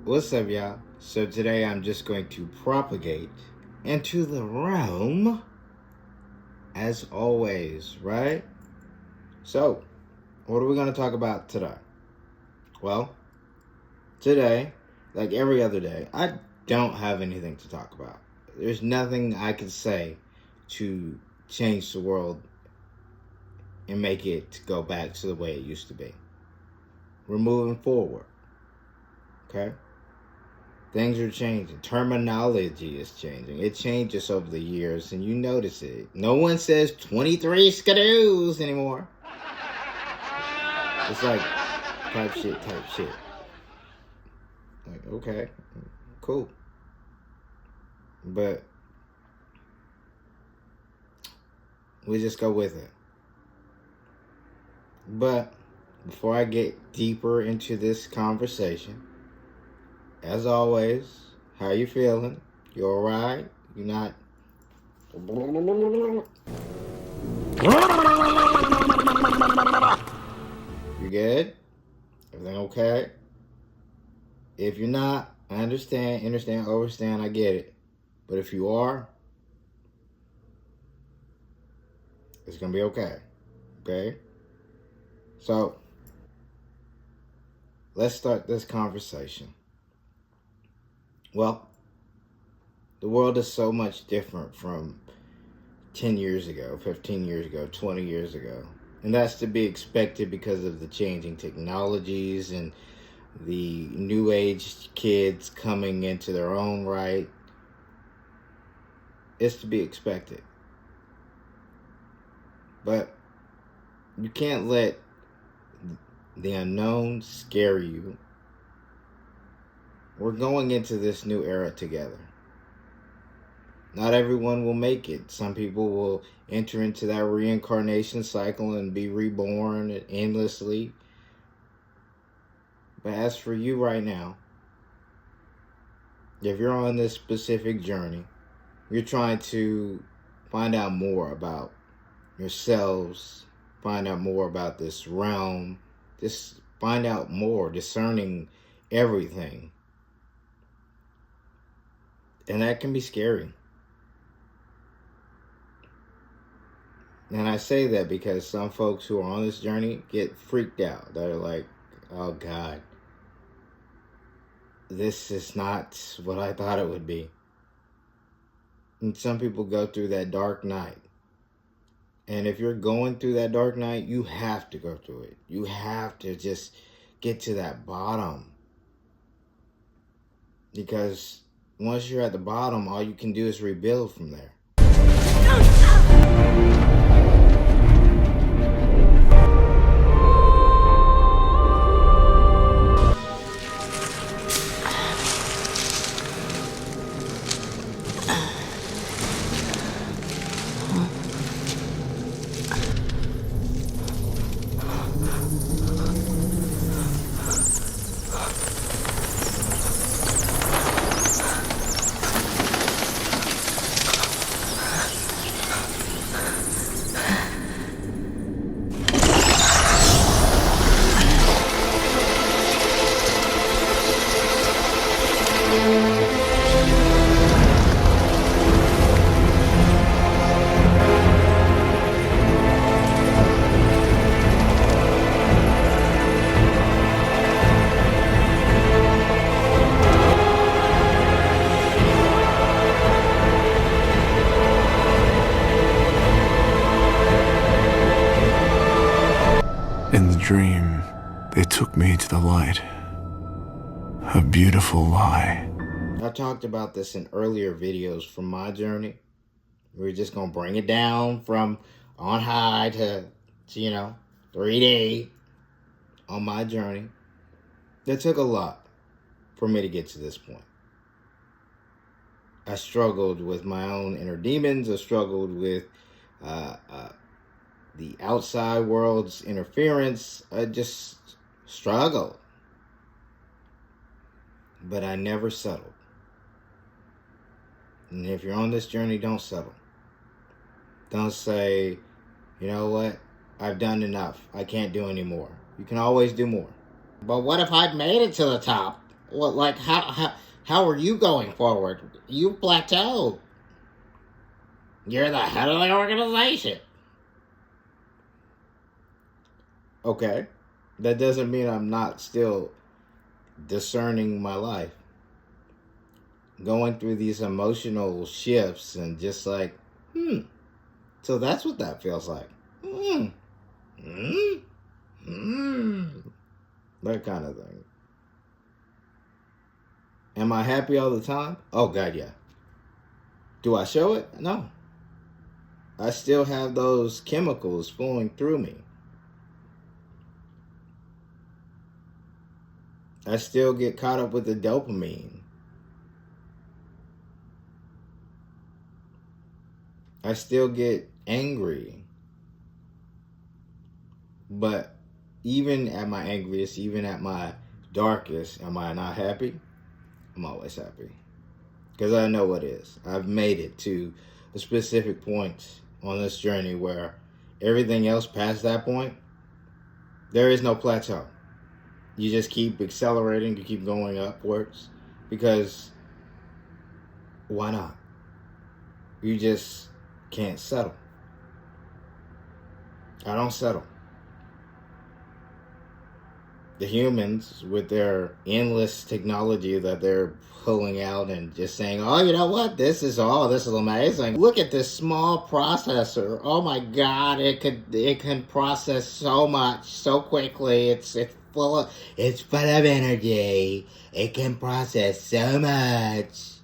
What's up, y'all? So today I'm just going to propagate into the realm as always, right? So, what are we going to talk about today? Well, today, like every other day, I don't have anything to talk about. There's nothing I can say to change the world and make it go back to the way it used to be. We're moving forward, okay? Things are changing. Terminology is changing. It changes over the years, and you notice it. No one says 23 skadoos anymore. It's like type shit. Like, okay, cool. But we just go with it. But before I get deeper into this conversation, as always, how you feeling? You alright? You not? You good? Everything okay? If you're not, I understand, overstand, I get it. But if you are, it's gonna be okay. Okay? So, let's start this conversation. Well, the world is so much different from 10 years ago, 15 years ago, 20 years ago. And that's to be expected because of the changing technologies and the new age kids coming into their own right. It's to be expected. But you can't let the unknown scare you. We're going into this new era together. Not everyone will make it. Some people will enter into that reincarnation cycle and be reborn endlessly. But as for you right now, if you're on this specific journey, you're trying to find out more about yourselves, find out more about this realm, just find out more, discerning everything. And that can be scary. And I say that because some folks who are on this journey get freaked out. They're like, oh God, this is not what I thought it would be. And some people go through that dark night. And if you're going through that dark night, you have to go through it. You have to just get to that bottom. Because once you're at the bottom, all you can do is rebuild from there. In the dream, they took me to the light. A beautiful lie. I talked about this in earlier videos from my journey. We're just going to bring it down from on high to 3D on my journey. It took a lot for me to get to this point. I struggled with my own inner demons. I struggled with the outside world's interference. I just struggled. But I never settled. And if you're on this journey, don't settle. Don't say, you know what, I've done enough. I can't do any more. You can always do more. But what if I'd made it to the top? Well, like, how are you going forward? You plateaued. You're the head of the organization. Okay. That doesn't mean I'm not still discerning my life. Going through these emotional shifts and just like, so that's what that feels like. That kind of thing. Am I happy all the time? Oh, God, yeah. Do I show it? No. I still have those chemicals flowing through me. I still get caught up with the dopamine. I still get angry. But even at my angriest, even at my darkest, am I not happy? I'm always happy. Because I know what is. I've made it to a specific point on this journey where everything else past that point, there is no plateau. You just keep accelerating, you keep going upwards. Because why not? You just can't settle. I don't settle. The humans, with their endless technology that they're pulling out and just saying, oh, you know what, this is amazing. Look at this small processor. Oh my God, it can process so much so quickly. It's full of energy. It can process so much.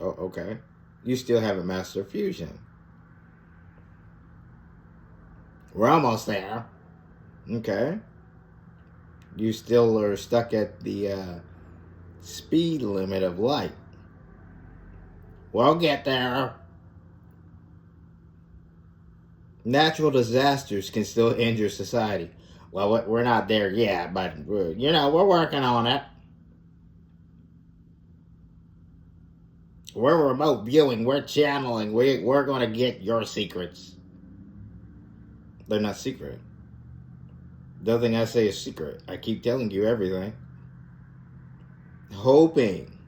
Oh, okay. You still haven't mastered fusion. We're almost there. Okay. You still are stuck at the speed limit of light. We'll get there. Natural disasters can still injure society. Well, we're not there yet, but we're working on it. We're remote viewing. We're channeling. We're going to get your secrets. They're not secret. Nothing I say is secret. I keep telling you everything. Hoping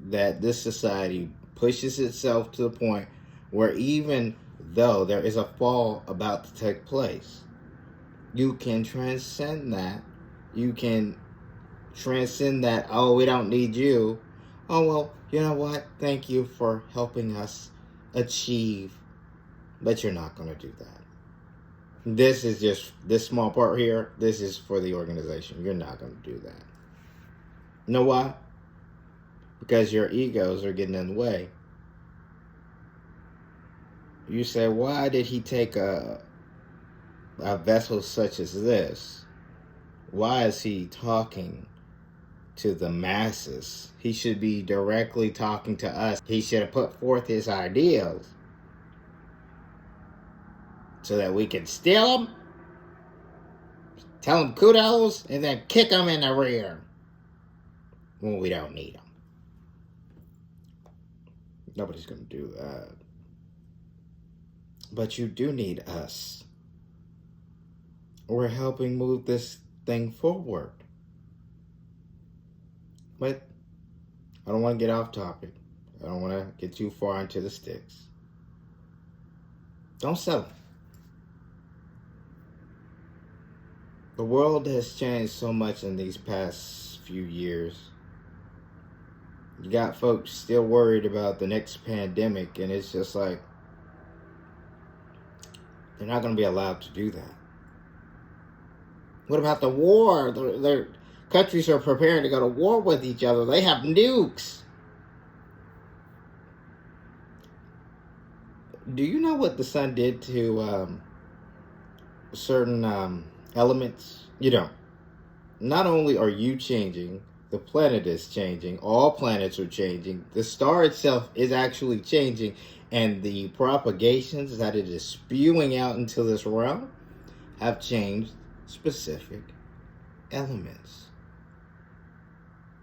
that this society pushes itself to the point where even though there is a fall about to take place, you can transcend that. You can transcend that, oh, we don't need you. Oh, well, you know what? Thank you for helping us achieve. But you're not going to do that. This is just, this small part here, this is for the organization. You're not going to do that. You know why? Because your egos are getting in the way. You say, why did he take a vessel such as this? Why is he talking to the masses? He should be directly talking to us. He should have put forth his ideas so that we can steal them, tell them kudos, and then kick them in the rear when we don't need them. Nobody's going to do that. But you do need us. We're helping move this thing forward. But I don't want to get off topic. I don't want to get too far into the sticks. Don't settle. The world has changed so much in these past few years. You got folks still worried about the next pandemic, and it's just like, they're not going to be allowed to do that. What about the war? Their countries are preparing to go to war with each other. They have nukes. Do you know what the sun did to certain elements? You don't. Not only are you changing, the planet is changing. All planets are changing. The star itself is actually changing. And the propagations that it is spewing out into this realm have changed specific elements.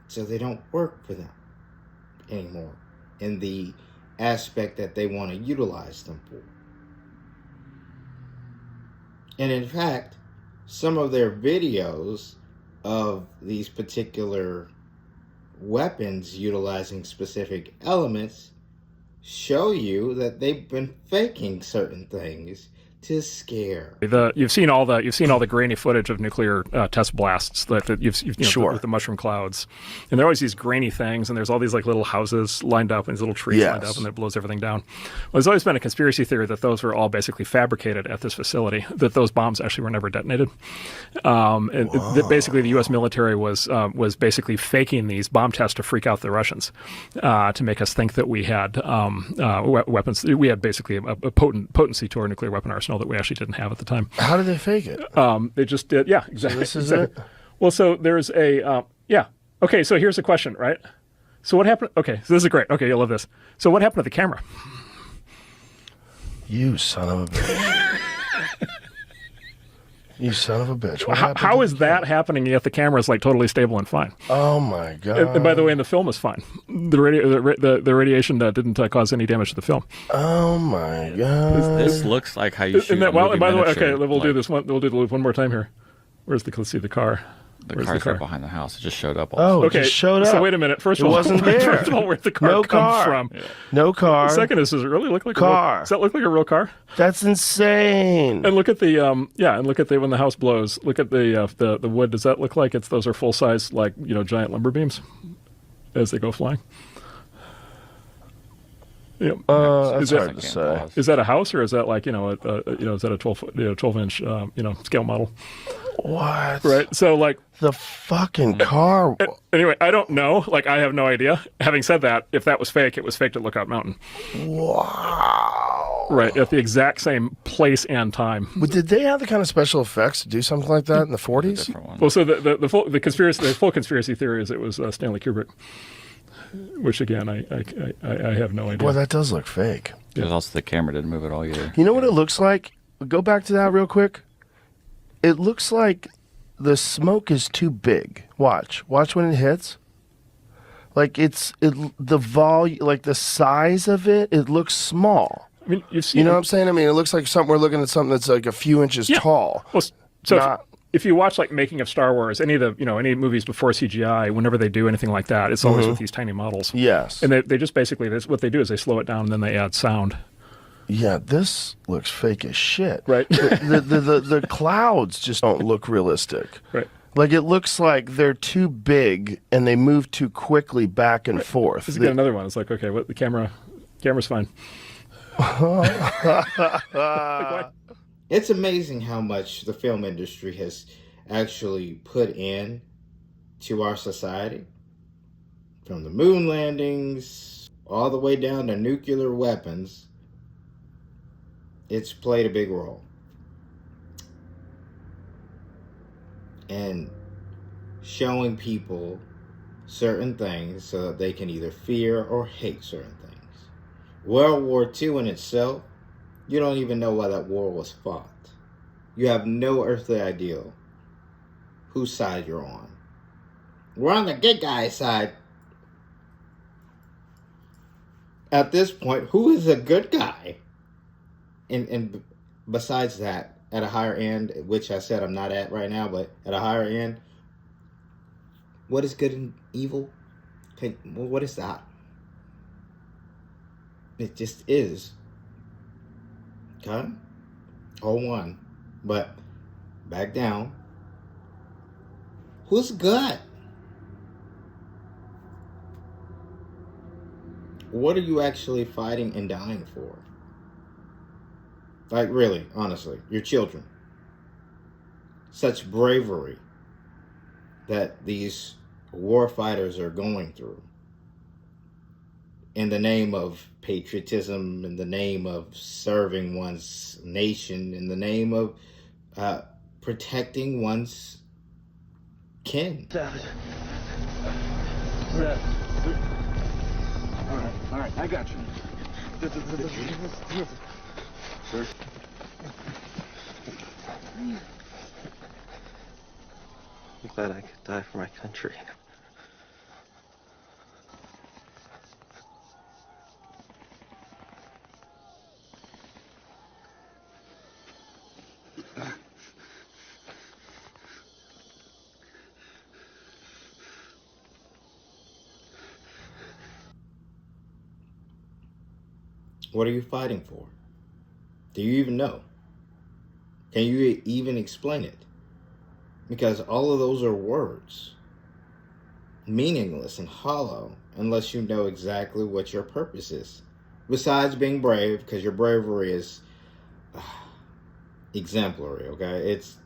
So they don't work for them anymore in the aspect that they want to utilize them for. And in fact, some of their videos of these particular weapons utilizing specific elements show you that they've been faking certain things to scare. You've seen all the grainy footage of nuclear test blasts that you've Sure. with the mushroom clouds, and there are always these grainy things, and there's all these like little houses lined up and these little trees lined up, and it blows everything down. Well, there's always been a conspiracy theory that those were all basically fabricated at this facility, that those bombs actually were never detonated, and that basically the U.S. military was basically faking these bomb tests to freak out the Russians, to make us think that we had weapons. We had basically a potency to our nuclear weapon arsenal that we actually didn't have at the time. How did they fake it? They just did. Yeah, exactly. So this is exactly. it? Well, so there's a, yeah. Okay, so here's the question, right? So what happened? Okay, so this is great. Okay, you'll love this. So what happened to the camera? You son of a bitch. You son of a bitch. What happened How to is the that happening yet the camera is like totally stable and fine? Oh my god! And by the way, and the film is fine. The radiation didn't cause any damage to the film. Oh my god! This looks like how you shoot. And by the way, miniature, okay, we'll like, do this one. We'll do the loop one more time here. Let's see the car. The Where's car's the car? right behind the house. It just showed up. Oh, Also. it just showed up. So wait a minute. First of It all, wasn't there. First of all, where'd the car No come car. from? Yeah. No car. Second is, does it really look like Car. does that look like a real car? That's insane. And look at the and look at when the house blows. Look at the wood. Does that look like those are full size giant lumber beams as they go flying? Yeah. That's hard to say. Is that a house or is that is that a 12-inch scale model? What? Right. So The fucking car. anyway, I don't know. I have no idea. Having said that, if that was fake, it was faked at Lookout Mountain. Wow. Right, at the exact same place and time. But did they have the kind of special effects to do something like that in the 40s? Different one. Well, so the full conspiracy theory is it was Stanley Kubrick, which again I have no idea. Boy, that does look fake. There's also the camera didn't move at all either. You know what it looks like? Go back to that real quick. It looks like the smoke is too big. Watch when it hits. The volume, the size of it. It looks small. I mean, you've seen. You know what I'm saying? I mean, it looks like we're looking at something that's like a few inches tall. Well, so Not- if you watch making of Star Wars, any of the any movies before CGI, whenever they do anything like that, it's always with these tiny models. Yes. And they just basically what they do is they slow it down and then they add sound. Yeah, this looks fake as shit. Right. The clouds just don't look realistic. Right. It looks like they're too big and they move too quickly back and forth. Let's get another one. It's like, okay, what the camera's fine. It's amazing how much the film industry has actually put in to our society. From the moon landings all the way down to nuclear weapons, it's played a big role. And showing people certain things so that they can either fear or hate certain things. World War II in itself, you don't even know why that war was fought. You have no earthly idea whose side you're on. We're on the good guy's side. At this point, who is a good guy? And besides that, at a higher end, which I said I'm not at right now, but at a higher end, what is good and evil? Okay, well, what is that? It just is. Okay? Hold on. But back down. Who's good? What are you actually fighting and dying for? Really, honestly, your children. Such bravery that these war fighters are going through. In the name of patriotism, in the name of serving one's nation, in the name of protecting one's kin. All right, I got you. Sir. I'm glad I could die for my country. What are you fighting for? Do you even know? Can you even explain it? Because all of those are words, meaningless and hollow, unless you know exactly what your purpose is. Besides being brave, because your bravery is exemplary, okay? It's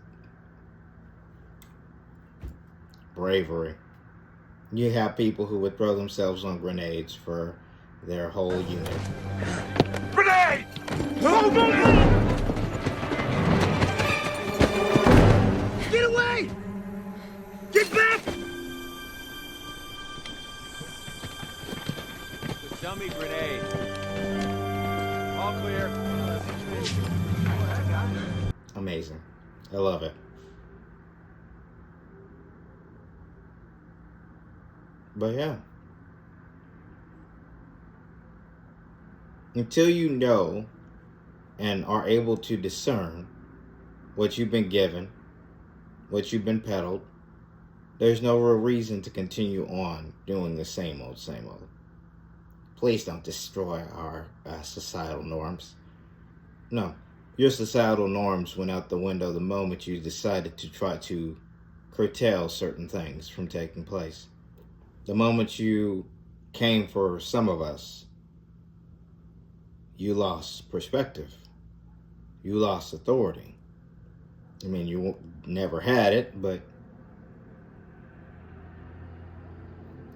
bravery. You have people who would throw themselves on grenades for their whole unit. Grenade! Move, move, move! Get away! Get back! The dummy grenade. All clear. Amazing. I love it. But yeah. Until you know and are able to discern what you've been given, what you've been peddled, there's no real reason to continue on doing the same old, same old. Please don't destroy our societal norms. No, your societal norms went out the window the moment you decided to try to curtail certain things from taking place. The moment you came for some of us, you lost perspective. You lost authority. I mean, you never had it, but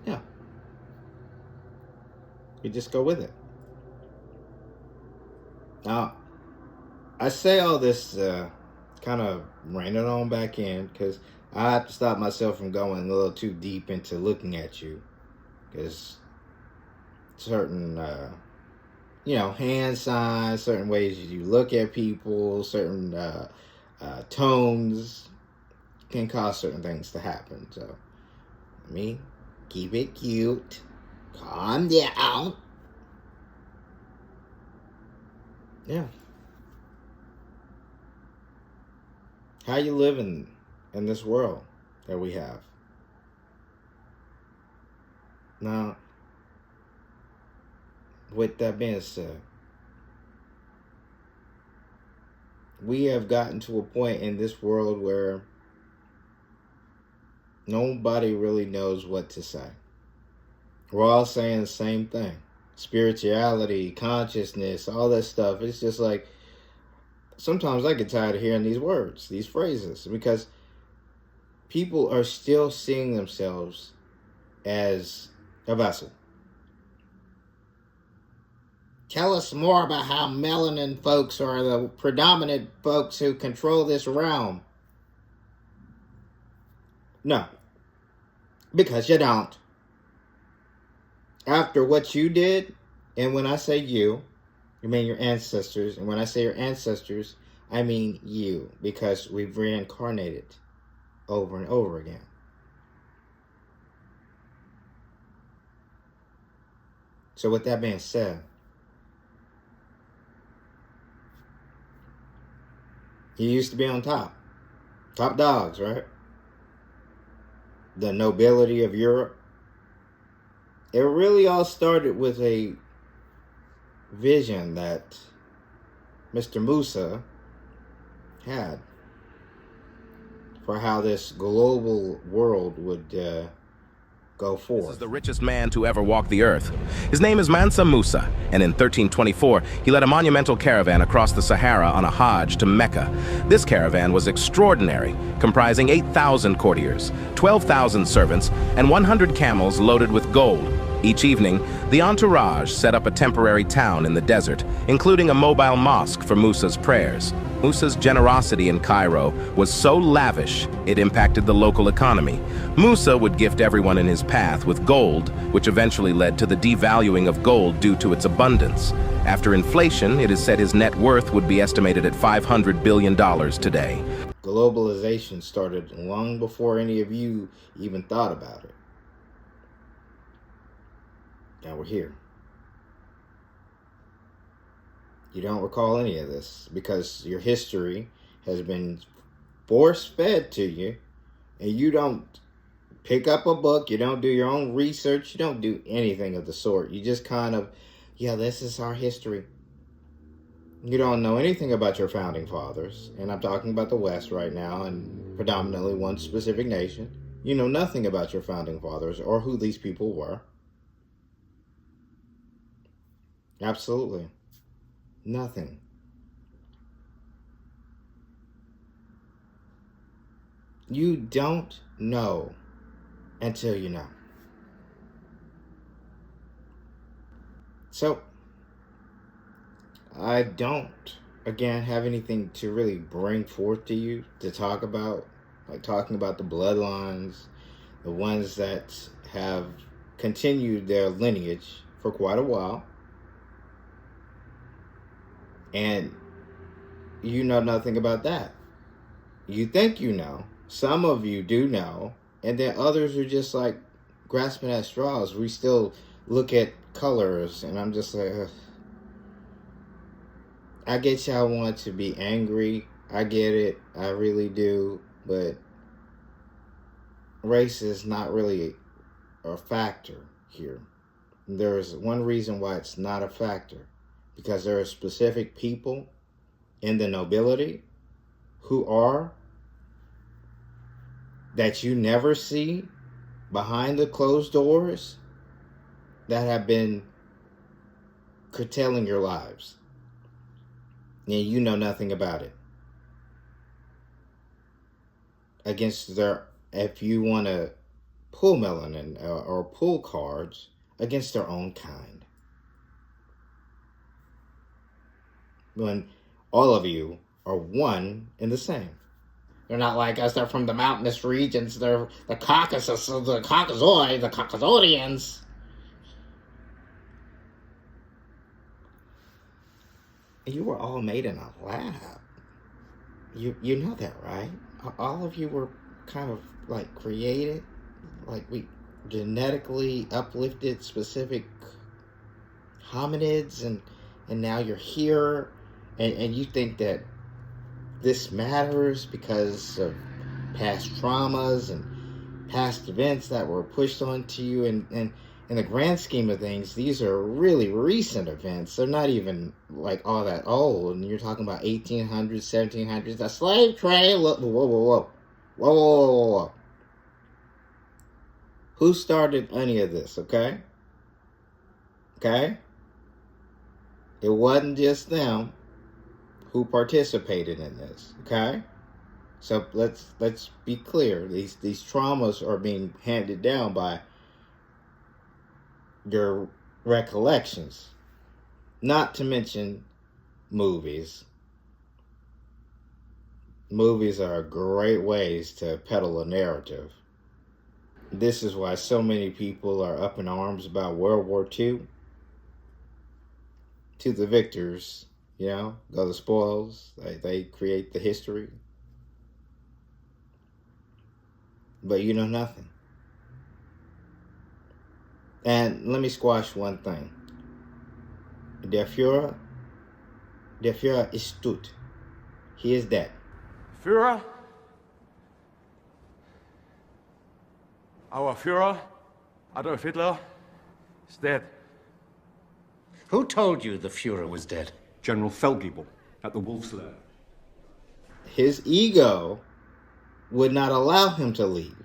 yeah. You just go with it. Now, I say all this kind of rein it on back in because I have to stop myself from going a little too deep into looking at you, because certain, hand signs, certain ways you look at people, certain tones can cause certain things to happen. So, keep it cute, calm down. Yeah. How you living in this world that we have? Now, with that being said, we have gotten to a point in this world where nobody really knows what to say. We're all saying the same thing. Spirituality, consciousness, all that stuff. It's just like, sometimes I get tired of hearing these words, these phrases, because people are still seeing themselves as a vessel. Tell us more about how melanin folks are the predominant folks who control this realm. No, because you don't. After what you did, and when I say you, I mean your ancestors, and when I say your ancestors, I mean you, because we've reincarnated over and over again. So with that being said, you used to be on top. Top dogs, right? The nobility of Europe. It really all started with a vision that Mr. Musa had for how this global world would go forth. This is the richest man to ever walk the earth. His name is Mansa Musa, and in 1324, he led a monumental caravan across the Sahara on a Hajj to Mecca. This caravan was extraordinary, comprising 8,000 courtiers, 12,000 servants, and 100 camels loaded with gold. Each evening, the entourage set up a temporary town in the desert, including a mobile mosque for Musa's prayers. Musa's generosity in Cairo was so lavish, it impacted the local economy. Musa would gift everyone in his path with gold, which eventually led to the devaluing of gold due to its abundance. After inflation, it is said his net worth would be estimated at $500 billion today. Globalization started long before any of you even thought about it. Now we're here. You don't recall any of this because your history has been force-fed to you, and you don't pick up a book, you don't do your own research, you don't do anything of the sort. You just kind of, yeah, this is our history. You don't know anything about your founding fathers, and I'm talking about the West right now, and predominantly one specific nation. You know nothing about your founding fathers or who these people were. Absolutely. Nothing. You don't know until you know. So, I don't, again, have anything to really bring forth to you to talk about, like talking about the bloodlines, the ones that have continued their lineage for quite a while. And you know nothing about that. You think you know. Some of you do know. And then others are just like grasping at straws. We still look at colors. And I'm just like, ugh. I get y'all want to be angry. I get it. I really do. But race is not really a factor here. There's one reason why it's not a factor. Because there are specific people in the nobility who are, that you never see behind the closed doors, that have been curtailing your lives. And you know nothing about it. Against their, if you want to pull melanin or pull cards, against their own kind. When all of you are one and the same. They're not like us. They're from the mountainous regions. They're the Caucasus, the Caucasoid, the Caucasonians. You were all made in a lab. You know that, right? All of you were kind of like created, like we genetically uplifted specific hominids, and now you're here, and you think that this matters because of past traumas and past events that were pushed onto you, and in the grand scheme of things, these are really recent events. They're not even like all that old, and you're talking about 1800s, 1700s, the slave trade. Whoa. Who started any of this, okay? Okay? It wasn't just them who participated in this, okay? So let's be clear. These traumas are being handed down by your recollections, not to mention movies. Movies are great ways to peddle a narrative. This is why so many people are up in arms about World War II. To the victors, you know, go the spoils. They create the history. But you know nothing. And let me squash one thing. Der Führer ist tot. He is dead. Führer? Our Führer, Adolf Hitler, is dead. Who told you the Führer was dead? General Feldgiebel at the Wolf's Lair. His ego would not allow him to leave.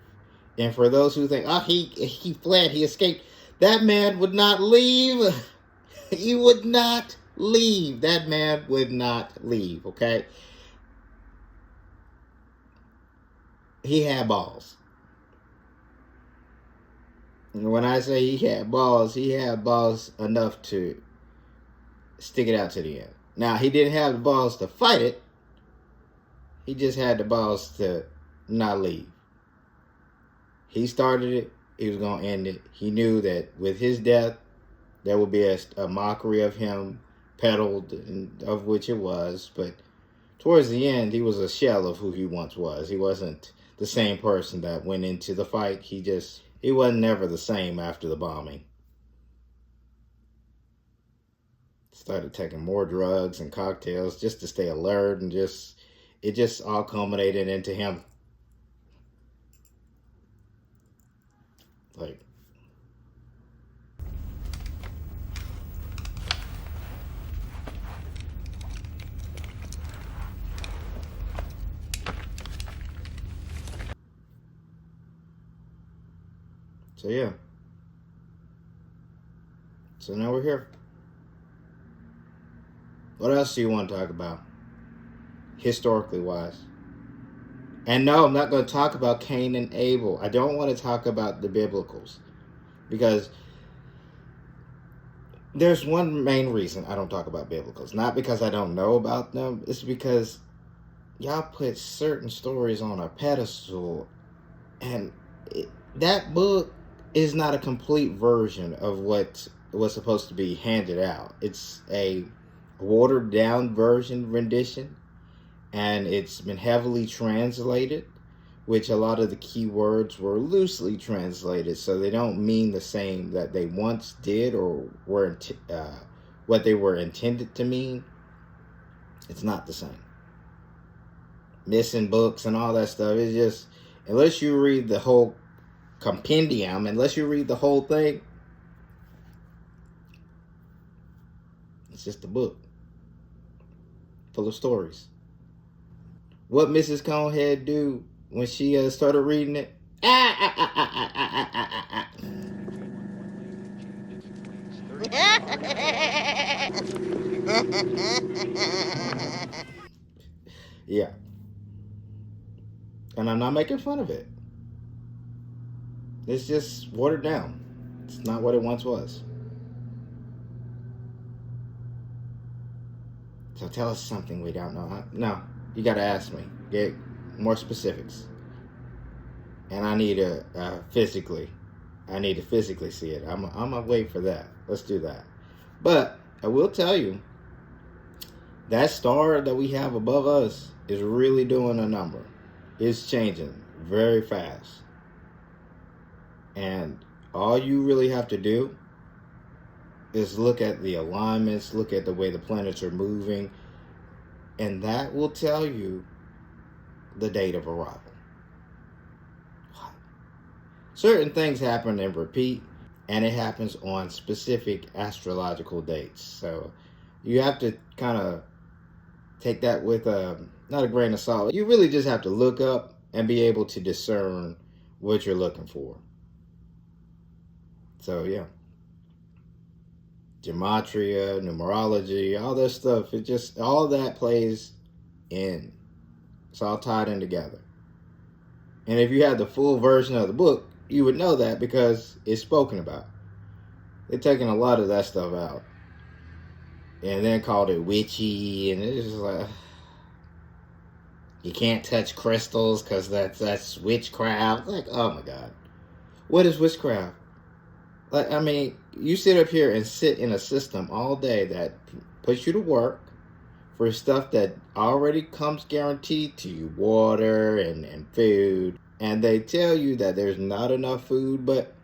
And for those who think, oh, he fled, he escaped, that man would not leave. He would not leave. That man would not leave, okay? He had balls. And when I say he had balls enough to stick it out to the end. Now, he didn't have the balls to fight it. He just had the balls to not leave. He started it. He was going to end it. He knew that with his death, there would be a mockery of him peddled, and of which it was. But towards the end, he was a shell of who he once was. He wasn't the same person that went into the fight. He wasn't never the same after the bombing. Started taking more drugs and cocktails just to stay alert, and it just all culminated into him like So yeah. So now we're here. What else do you want to talk about? Historically wise. And no, I'm not going to talk about Cain and Abel. I don't want to talk about the biblicals. Because there's one main reason I don't talk about biblicals. Not because I don't know about them. It's because y'all put certain stories on a pedestal. And that book is not a complete version of what was supposed to be handed out. It's a watered down rendition. And it's been heavily translated, which a lot of the key words were loosely translated, so they don't mean the same that they once did or were what they were intended to mean. It's not the same. Missing books and all that stuff. It's just, unless you read the whole compendium, unless you read the whole thing, it's just a book full of stories. What Mrs. Conehead do when she started reading it? Yeah. And I'm not making fun of it. It's just watered down. It's not what it once was. So tell us something we don't know. No, you got to ask me. Get more specifics. And I need to physically see it. I'm gonna wait for that. Let's do that. But I will tell you, that star that we have above us is really doing a number. It's changing very fast. And all you really have to do is look at the alignments, look at the way the planets are moving, and that will tell you the date of arrival. Certain things happen and repeat, and it happens on specific astrological dates. So you have to kind of take that with not a grain of salt. You really just have to look up and be able to discern what you're looking for. So yeah. Gematria, numerology, all this stuff, all that plays in. It's all tied in together. And if you had the full version of the book, you would know that because it's spoken about. They're taking a lot of that stuff out. And then called it witchy, and it's just like, you can't touch crystals because that's witchcraft. Like, oh my God. What is witchcraft? Like, I mean, you sit up here and sit in a system all day that puts you to work for stuff that already comes guaranteed to you, water and food. And they tell you that there's not enough food, but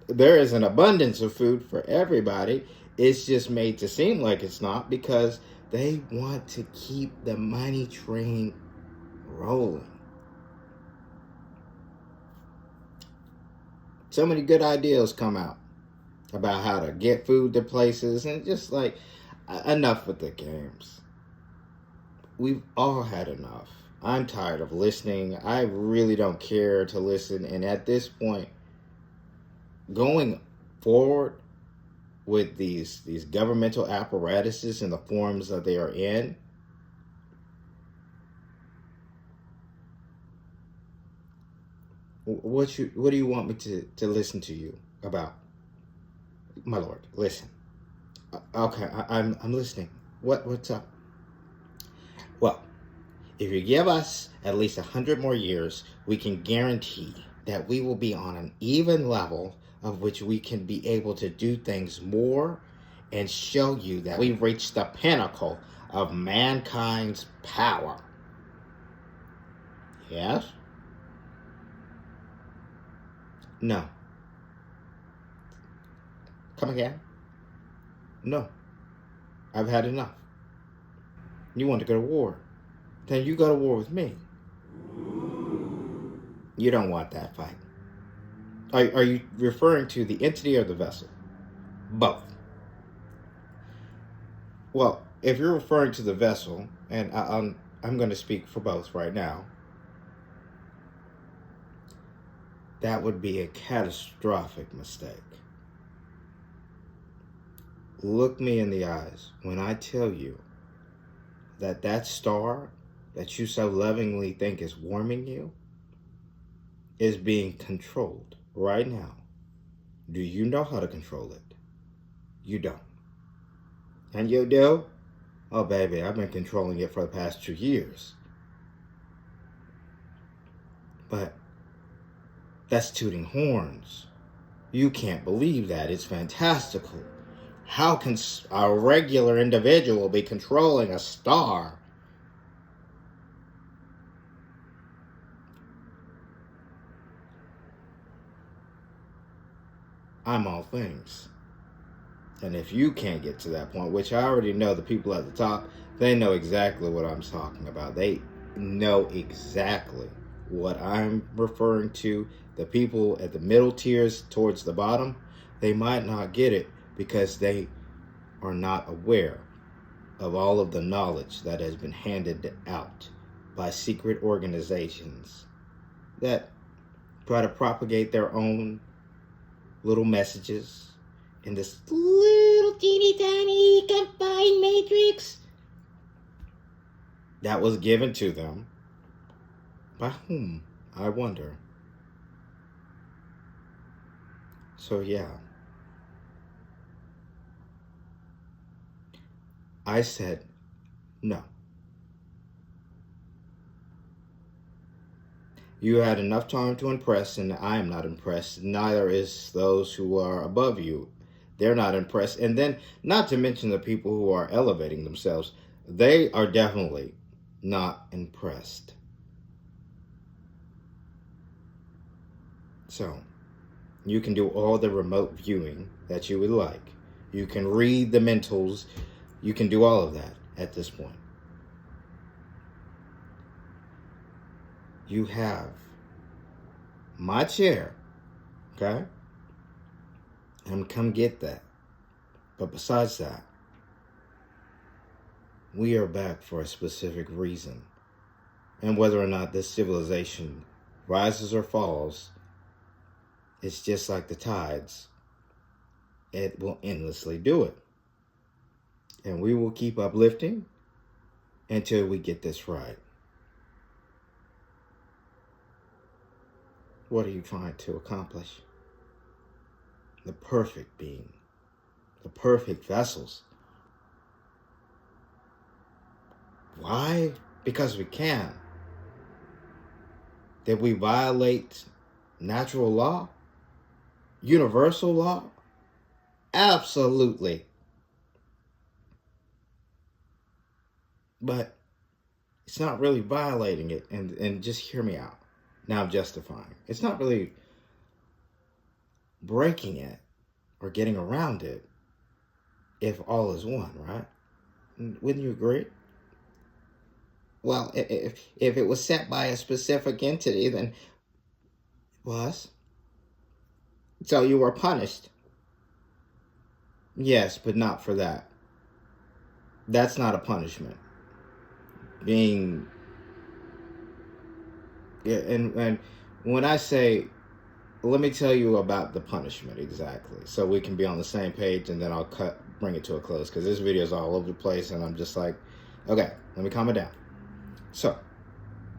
there is an abundance of food for everybody. It's just made to seem like it's not because they want to keep the money train rolling. So many good ideas come out about how to get food to places, and just like, enough with the games. We've all had enough. I'm tired of listening. I really don't care to listen. And at this point, going forward with these governmental apparatuses in the forms that they are in, what do you want me to listen to you about? My lord, listen. Okay, I'm listening. What's up? Well, if you give us at least 100 more years, we can guarantee that we will be on an even level of which we can be able to do things more and show you that we've reached the pinnacle of mankind's power. Yes? No. Come again? No. I've had enough. You want to go to war? Then you go to war with me. You don't want that fight. Are you referring to the entity or the vessel? Both. Well, if you're referring to the vessel, and I'm going to speak for both right now, that would be a catastrophic mistake. Look me in the eyes when I tell you that that star that you so lovingly think is warming you is being controlled right now. Do you know how to control it? You don't. And you do? Oh, baby, I've been controlling it for the past 2 years. But that's tooting horns. You can't believe that. It's fantastical. How can a regular individual be controlling a star? I'm all things. And if you can't get to that point, which I already know the people at the top, they know exactly what I'm talking about. They know exactly what I'm referring to. The people at the middle tiers towards the bottom, they might not get it because they are not aware of all of the knowledge that has been handed out by secret organizations that try to propagate their own little messages in this little teeny tiny confined matrix that was given to them. By whom, I wonder. So yeah, I said no. You had enough time to impress, and I am not impressed. Neither is those who are above you. They're not impressed. And then, not to mention the people who are elevating themselves, they are definitely not impressed. So, you can do all the remote viewing that you would like. You can read the mentals. You can do all of that at this point. You have my chair, okay? And come get that. But besides that, we are back for a specific reason. And whether or not this civilization rises or falls, it's just like the tides. It will endlessly do it. And we will keep uplifting until we get this right. What are you trying to accomplish? The perfect being, the perfect vessels. Why? Because we can. Did we violate natural law? Universal law? Absolutely. But it's not really violating it. And just hear me out. Now I'm justifying. It's not really breaking it or getting around it if all is one, right? Wouldn't you agree? Well, if it was set by a specific entity, then it was. So you were punished. Yes, but not for that. That's not a punishment. Being... Yeah, and when I say, let me tell you about the punishment exactly, so we can be on the same page, and then I'll bring it to a close, because this video is all over the place, and I'm just like, okay, let me calm it down. So,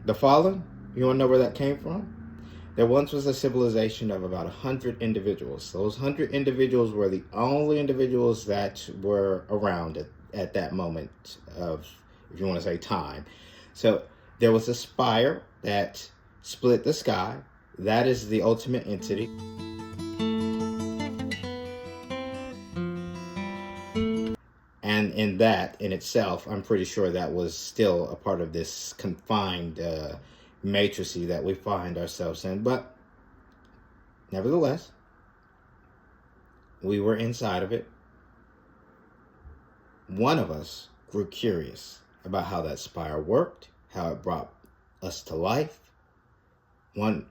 the fallen, you want to know where that came from? There once was a civilization of about 100 individuals. Those 100 individuals were the only individuals that were around at that moment of, if you want to say, time. So, there was a spire that split the sky. That is the ultimate entity. And in that, in itself, I'm pretty sure that was still a part of this confined matrices that we find ourselves in. But nevertheless, we were inside of it. One of us grew curious about how that spire worked, how it brought us to life. One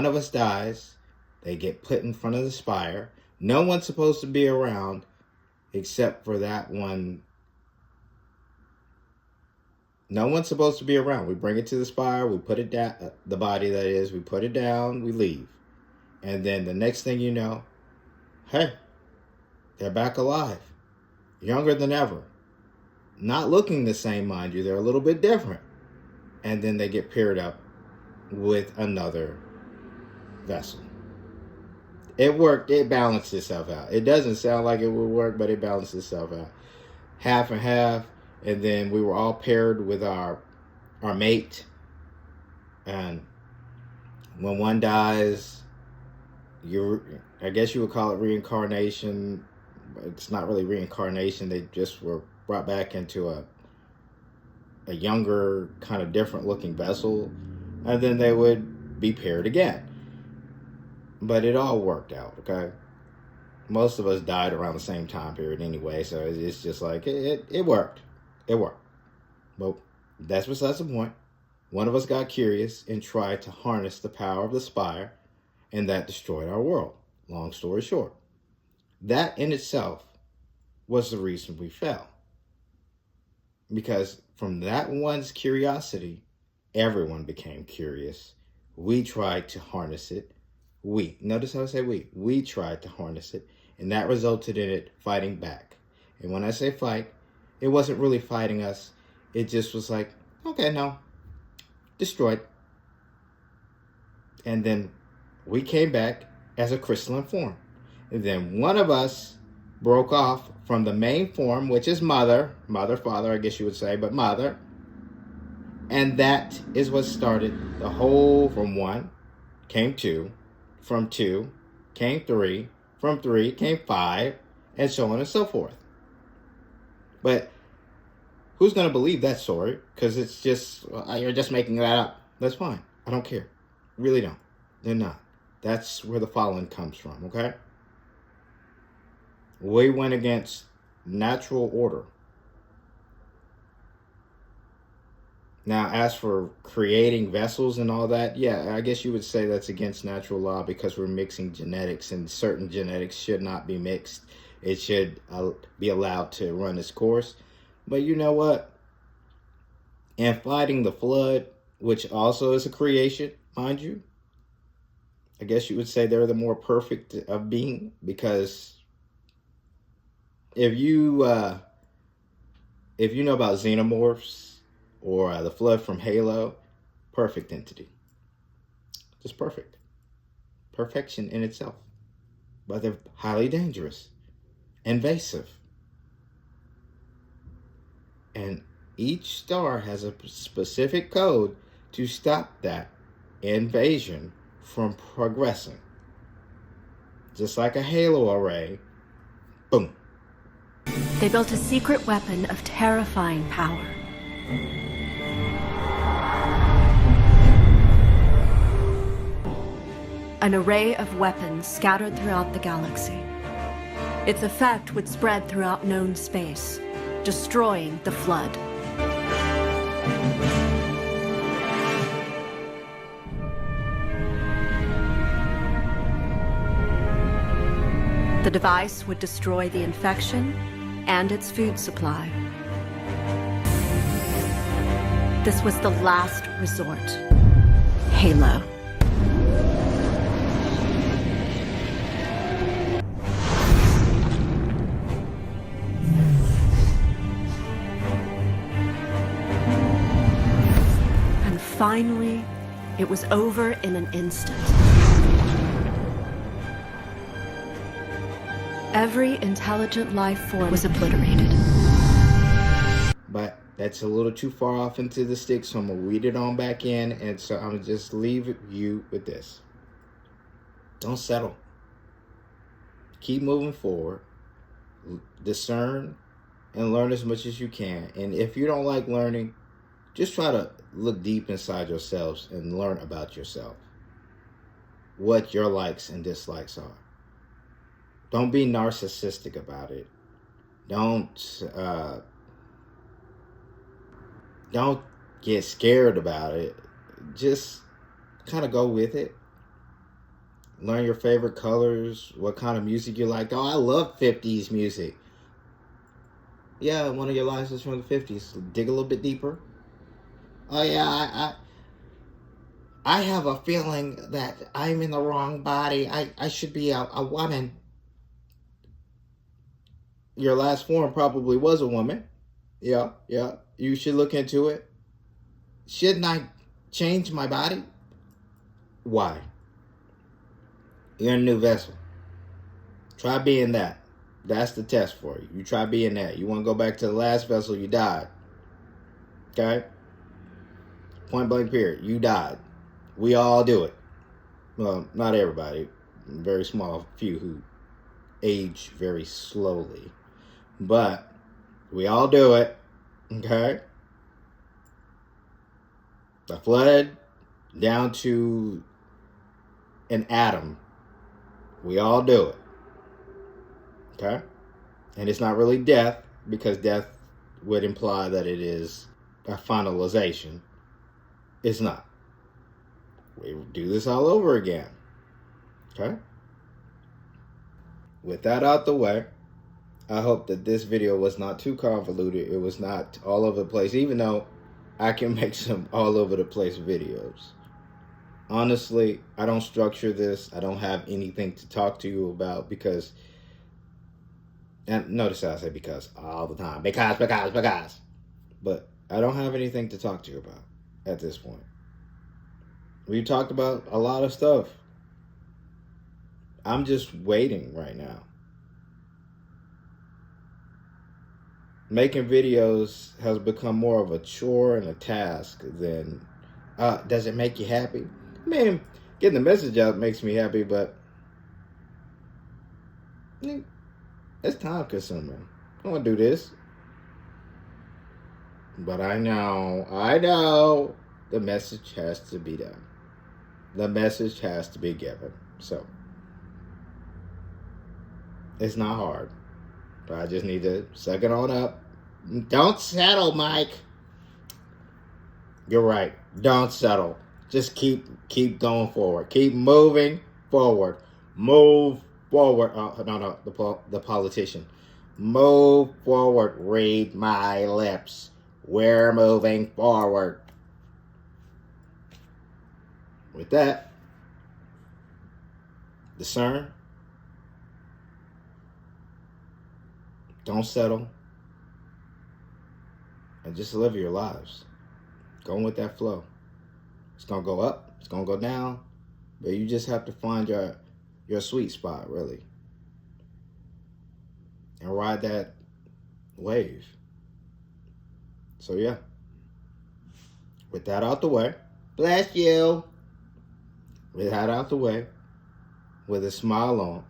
of us dies. They get put in front of the spire. No one's supposed to be around except for that one. No one's supposed to be around. We bring it to the spire. We put it down. The body, that is. We put it down. We leave. And then the next thing you know, hey, they're back alive, younger than ever. Not looking the same, mind you, they're a little bit different. And then they get paired up with another vessel. It worked, it balanced itself out. It doesn't sound like it would work, but it balanced itself out. Half and half, and then we were all paired with our mate. And when one dies, I guess you would call it reincarnation. It's not really reincarnation. They just were brought back into a younger, kind of different looking vessel, and then they would be paired again. But it all worked out, okay? Most of us died around the same time period anyway, so it's just like, it worked. It worked. But that's besides the point. One of us got curious and tried to harness the power of the spire, and that destroyed our world. Long story short. That in itself was the reason we fell. Because from that one's curiosity, everyone became curious. We tried to harness it. Notice how I say we tried to harness it, and that resulted in it fighting back. And when I say fight, it wasn't really fighting us. It just was like, okay, no, destroyed. And then we came back as a crystalline form. And then one of us broke off from the main form, which is mother, father, I guess you would say, but mother. And that is what started the whole, from one came two, from two came three, from three came five, and so on and so forth. But who's going to believe that story? Because it's just, you're just making that up. That's fine. I don't care. Really don't. They're not. That's where the fallen comes from, okay? We went against natural order. Now, as for creating vessels and all that, yeah, I guess you would say that's against natural law because we're mixing genetics, and certain genetics should not be mixed. It should be allowed to run its course. But you know what? And fighting the flood, which also is a creation, mind you, I guess you would say they're the more perfect of being, because if you know about xenomorphs or the flood from Halo, perfect entity. Just perfect. Perfection in itself. But they're highly dangerous, invasive. And each star has a specific code to stop that invasion from progressing. Just like a halo array, boom. They built a secret weapon of terrifying power. An array of weapons scattered throughout the galaxy. Its effect would spread throughout known space, destroying the flood. The device would destroy the infection and its food supply. This was the last resort. Halo. And finally, it was over in an instant. Every intelligent life form was obliterated. But that's a little too far off into the sticks, so I'm going to read it on back in. And so I'm going to just leave you with this. Don't settle. Keep moving forward. Discern and learn as much as you can. And if you don't like learning, just try to look deep inside yourselves and learn about yourself. What your likes and dislikes are. Don't be narcissistic about it. Don't get scared about it. Just kind of go with it. Learn your favorite colors, what kind of music you like. Oh, I love 50s music. Yeah, one of your lives is from the 50s. Dig a little bit deeper. Oh, yeah, I have a feeling that I'm in the wrong body. I should be a woman. Your last form probably was a woman. Yeah. You should look into it. Shouldn't I change my body? Why? You're in a new vessel. Try being that. That's the test for you. You try being that. You want to go back to the last vessel, you died. Okay? Point blank period. You died. We all do it. Well, not everybody. A very small few who age very slowly. But we all do it. Okay? The flood down to an atom. We all do it. Okay? And it's not really death, because death would imply that it is a finalization. It's not. We do this all over again. Okay? With that out the way, I hope that this video was not too convoluted. It was not all over the place, even though I can make some all over the place videos. Honestly, I don't structure this. I don't have anything to talk to you about because, and notice how I say because all the time. Because. But I don't have anything to talk to you about at this point. We've talked about a lot of stuff. I'm just waiting right now. Making videos has become more of a chore and a task than, does it make you happy? I mean, getting the message out makes me happy, but it's time consuming. I want to do this. But I know, the message has to be done. The message has to be given. So, it's not hard. But I just need to suck it on up. Don't settle, Mike. You're right. Don't settle. Just keep going forward. Keep moving forward. Move forward. Oh, no, the politician. Move forward. Read my lips. We're moving forward. With that, discern. Don't settle. And just live your lives. Going with that flow. It's going to go up. It's going to go down. But you just have to find your sweet spot, really. And ride that wave. So, yeah. With that out the way. Bless you. With that out the way. With a smile on.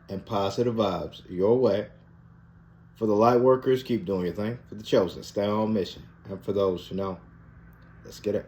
And positive vibes your way. For the light workers, keep doing your thing. For the chosen, stay on mission. And for those who know, let's get it.